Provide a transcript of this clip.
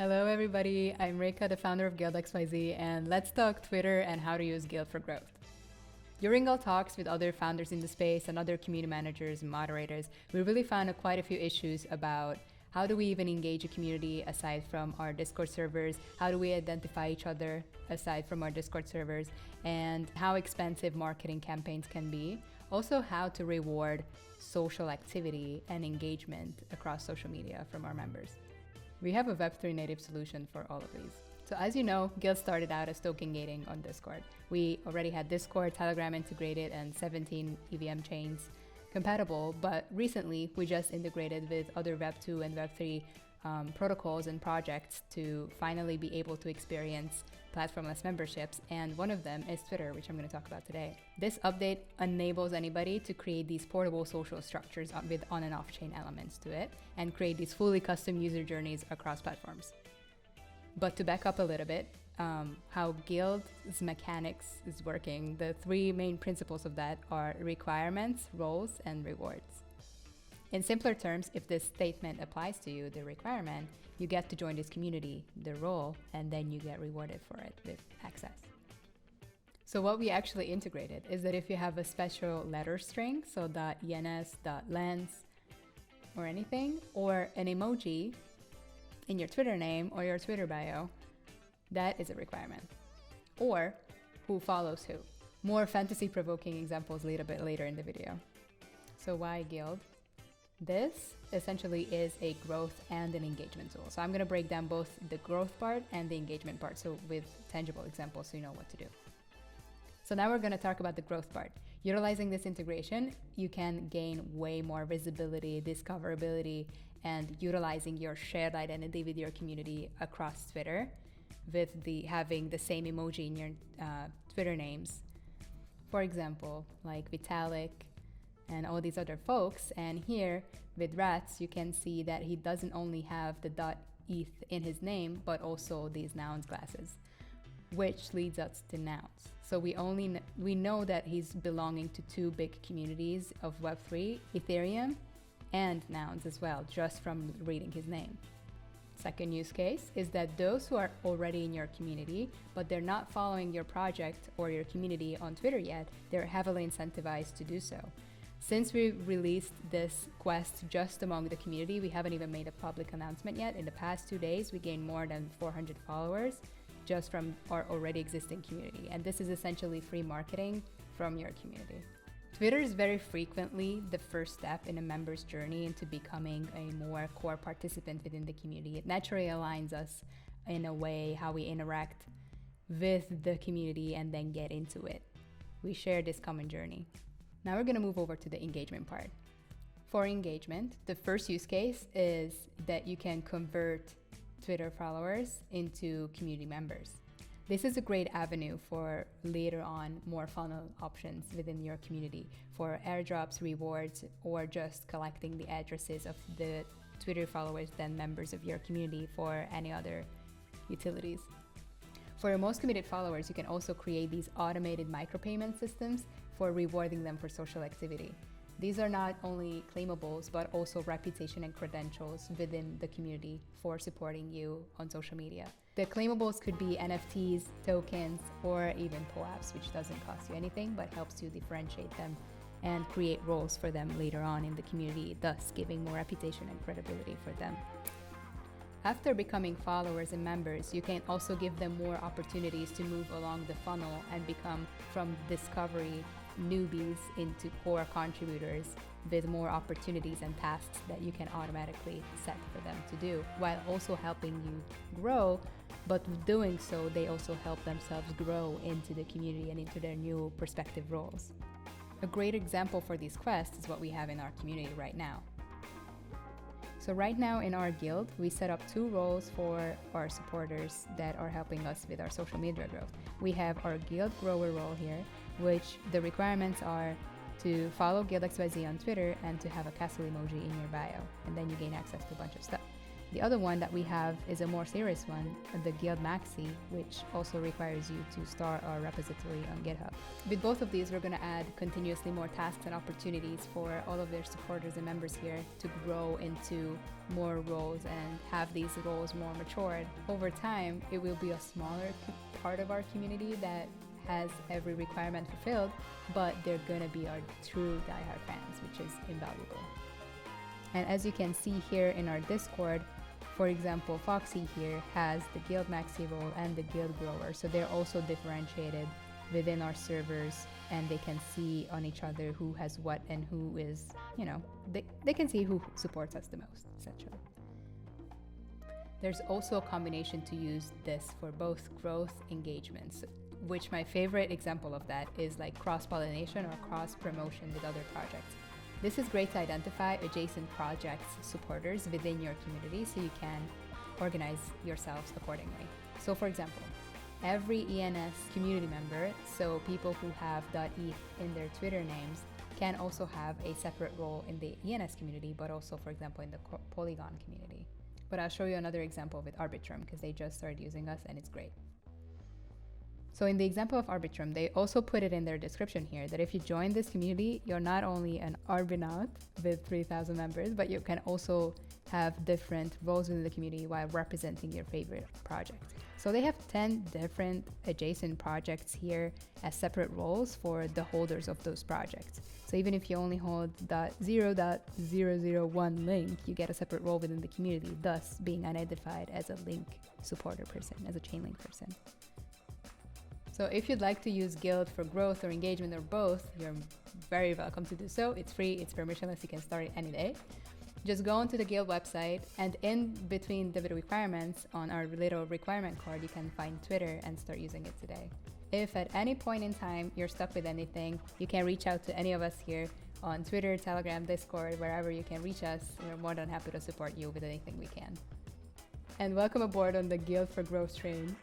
Hello, everybody. I'm Reka, the founder of Guild XYZ, and let's talk Twitter and how to use Guild for growth. During our talks with other founders in the space and other community managers and moderators, we really found quite a few issues about how do we even engage a community aside from our Discord servers? How do we identify each other aside from our Discord servers? And how expensive marketing campaigns can be. Also, how to reward social activity and engagement across social media from our members. We have a Web3 native solution for all of these. So as you know, Guild started out as token gating on Discord. We already had Discord, Telegram integrated, and 17 EVM chains compatible, but recently we just integrated with other Web2 and Web3 protocols and projects to finally be able to experience platformless memberships, and one of them is Twitter, which I'm going to talk about today. This update enables anybody to create these portable social structures with on and off-chain elements to it and create these fully custom user journeys across platforms. But to back up a little bit, how Guild's mechanics is working, the three main principles of that are requirements, roles, and rewards. In simpler terms, if this statement applies to you, the requirement, you get to join this community, the role, and then you get rewarded for it with access. So what we actually integrated is that if you have a special letter string, so .ens, .lens, or anything, or an emoji in your Twitter name or your Twitter bio, that is a requirement. Or who follows who. More fantasy-provoking examples a little bit later in the video. So why Guild? This essentially is a growth and an engagement tool. So I'm going to break down both the growth part and the engagement part, so with tangible examples so you know what to do. So now we're going to talk about the growth part. Utilizing this integration, you can gain way more visibility, discoverability, and utilizing your shared identity with your community across Twitter with having the same emoji in your Twitter names. For example, like Vitalik and all these other folks. And here with Rats, you can see that he doesn't only have the .eth in his name, but also these nouns classes, which leads us to nouns. So we know that he's belonging to two big communities of Web3, Ethereum and nouns as well, just from reading his name. Second use case is that those who are already in your community, but they're not following your project or your community on Twitter yet, they're heavily incentivized to do so. Since we released this quest just among the community, we haven't even made a public announcement yet. In the past 2 days, we gained more than 400 followers just from our already existing community. And this is essentially free marketing from your community. Twitter is very frequently the first step in a member's journey into becoming a more core participant within the community. It naturally aligns us in a way how we interact with the community and then get into it. We share this common journey. Now we're going to move over to the engagement part. For engagement, the first use case is that you can convert Twitter followers into community members. This is a great avenue for later on more funnel options within your community for airdrops, rewards, or just collecting the addresses of the Twitter followers then members of your community for any other utilities. For your most committed followers, you can also create these automated micropayment systems for rewarding them for social activity. These are not only claimables, but also reputation and credentials within the community for supporting you on social media. The claimables could be NFTs, tokens, or even POAPs, which doesn't cost you anything, but helps you differentiate them and create roles for them later on in the community, thus giving more reputation and credibility for them. After becoming followers and members, you can also give them more opportunities to move along the funnel and become from discovery newbies into core contributors with more opportunities and tasks that you can automatically set for them to do, while also helping you grow. But doing so, they also help themselves grow into the community and into their new perspective roles. A great example for these quests is what we have in our community right now. So right now in our guild, we set up 2 roles for our supporters that are helping us with our social media growth. We have our guild grower role here, which the requirements are to follow Guild XYZ on Twitter and to have a castle emoji in your bio, and then you gain access to a bunch of stuff. The other one that we have is a more serious one, the Guild Maxi, which also requires you to start a repository on GitHub. With both of these, we're going to add continuously more tasks and opportunities for all of their supporters and members here to grow into more roles and have these roles more matured. Over time, it will be a smaller part of our community that has every requirement fulfilled, but they're going to be our true diehard fans, which is invaluable. And as you can see here in our Discord, for example, Foxy here has the Guild Maxi role and the Guild Grower, so they're also differentiated within our servers, and they can see on each other who has what and who is, they can see who supports us the most, etc. There's also a combination to use this for both growth engagements, which my favorite example of that is like cross-pollination or cross-promotion with other projects. This is great to identify adjacent projects supporters within your community so you can organize yourselves accordingly. So for example, every ENS community member, so people who have .eth in their Twitter names, can also have a separate role in the ENS community, but also, for example, in the Polygon community. But I'll show you another example with Arbitrum because they just started using us and it's great. So in the example of Arbitrum, they also put it in their description here that if you join this community, you're not only an Arbinaut with 3,000 members, but you can also have different roles within the community while representing your favorite project. So they have 10 different adjacent projects here as separate roles for the holders of those projects. So even if you only hold .0.001 link, you get a separate role within the community, thus being identified as a link supporter person, as a Chainlink person. So if you'd like to use Guild for growth or engagement or both, you're very welcome to do so. It's free, it's permissionless, you can start it any day. Just go onto the Guild website, and in between the requirements on our little requirement card, you can find Twitter and start using it today. If at any point in time you're stuck with anything, you can reach out to any of us here on Twitter, Telegram, Discord, wherever you can reach us. We're more than happy to support you with anything we can. And welcome aboard on the Guild for Growth train.